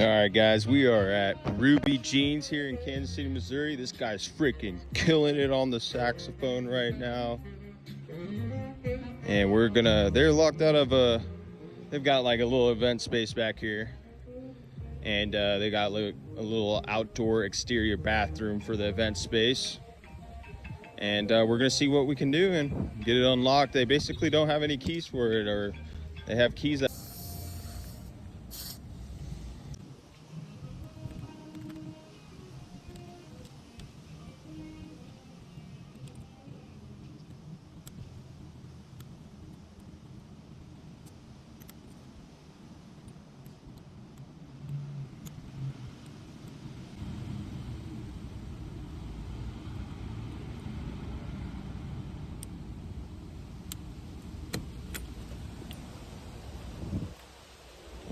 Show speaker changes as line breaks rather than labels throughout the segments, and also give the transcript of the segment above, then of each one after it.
right, guys, we are at Ruby Jeans here in Kansas City, Missouri. This guy's freaking killing it on the saxophone right now. And they're locked out of they've got like a little event space back here. And they got a little outdoor exterior bathroom for the event space. And we're gonna see what we can do and get it unlocked. They basically don't have any keys for it, or they have keys that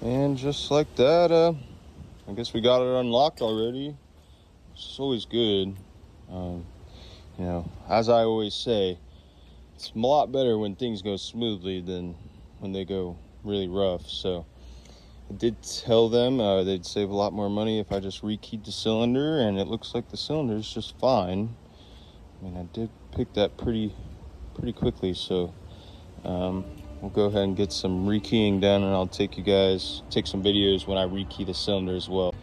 And just like that, I guess we got it unlocked already, which is always good. You know, as I always say, it's a lot better when things go smoothly than when they go really rough. So I did tell them they'd save a lot more money if I just rekeyed the cylinder, and it looks like the cylinder is just fine. I mean, I did pick that pretty quickly, so we'll go ahead and get some rekeying done, and I'll take some videos when I rekey the cylinder as well.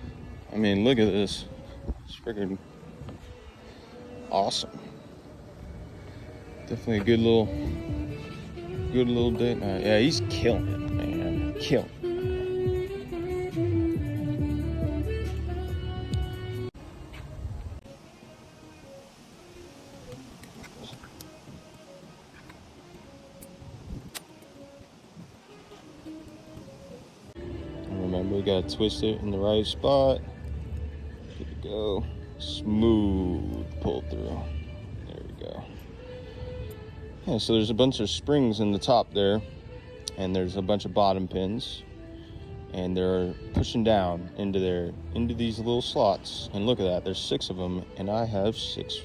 I mean, look at this. It's freaking awesome. Definitely a good little date night. Yeah, he's killing it, man. Killing it. Remember, we gotta twist it in the right spot. Good to go. Smooth pull through. There we go. Yeah, so there's a bunch of springs in the top there, and there's a bunch of bottom pins, and they're pushing down into these little slots. And look at that, there's 6 of them, and I have 6.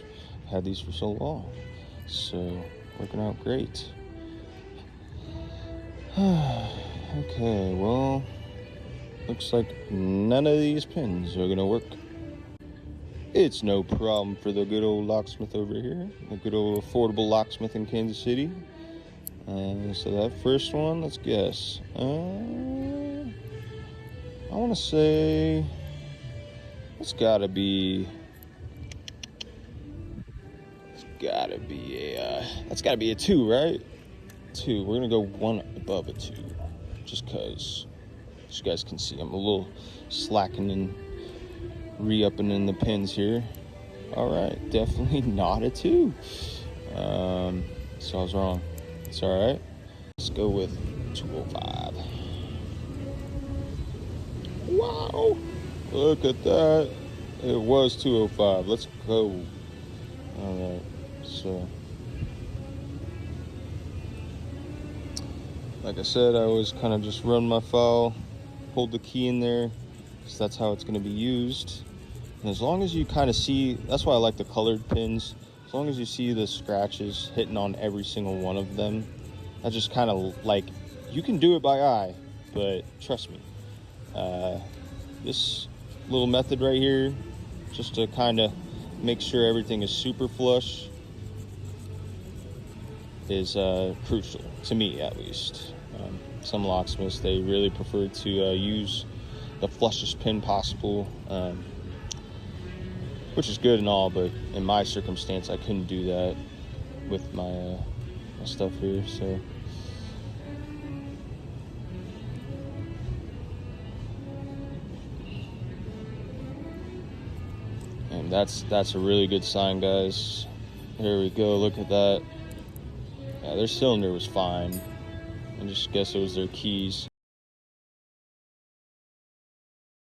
I've had these for so long, so working out great. Okay, well, looks like none of these pins are gonna work. It's no problem for the good old locksmith over here, the good old affordable locksmith in Kansas City. So that first one, let's guess. I want to say it's gotta be a 2, right? 2. We're gonna go one above a 2, just cause. As you guys can see, I'm a little slacking and re-upping in the pins here. All right, definitely not a 2. So I was wrong. It's all right. Let's go with 205. Wow, look at that. It was 205. Let's go. All right, so like I said, I always kind of just run my file, hold the key in there, because that's how it's going to be used. And as long as you kind of see, that's why I like the colored pins, as long as you see the scratches hitting on every single one of them, I just kind of like, you can do it by eye, but trust me, this little method right here, just to kind of make sure everything is super flush, is crucial, to me at least. Some locksmiths, they really prefer to use the flushest pin possible, which is good and all, but in my circumstance, I couldn't do that with my stuff here, so. And that's a really good sign, guys. There we go, look at that. Yeah, their cylinder was fine. I just guess it was their keys.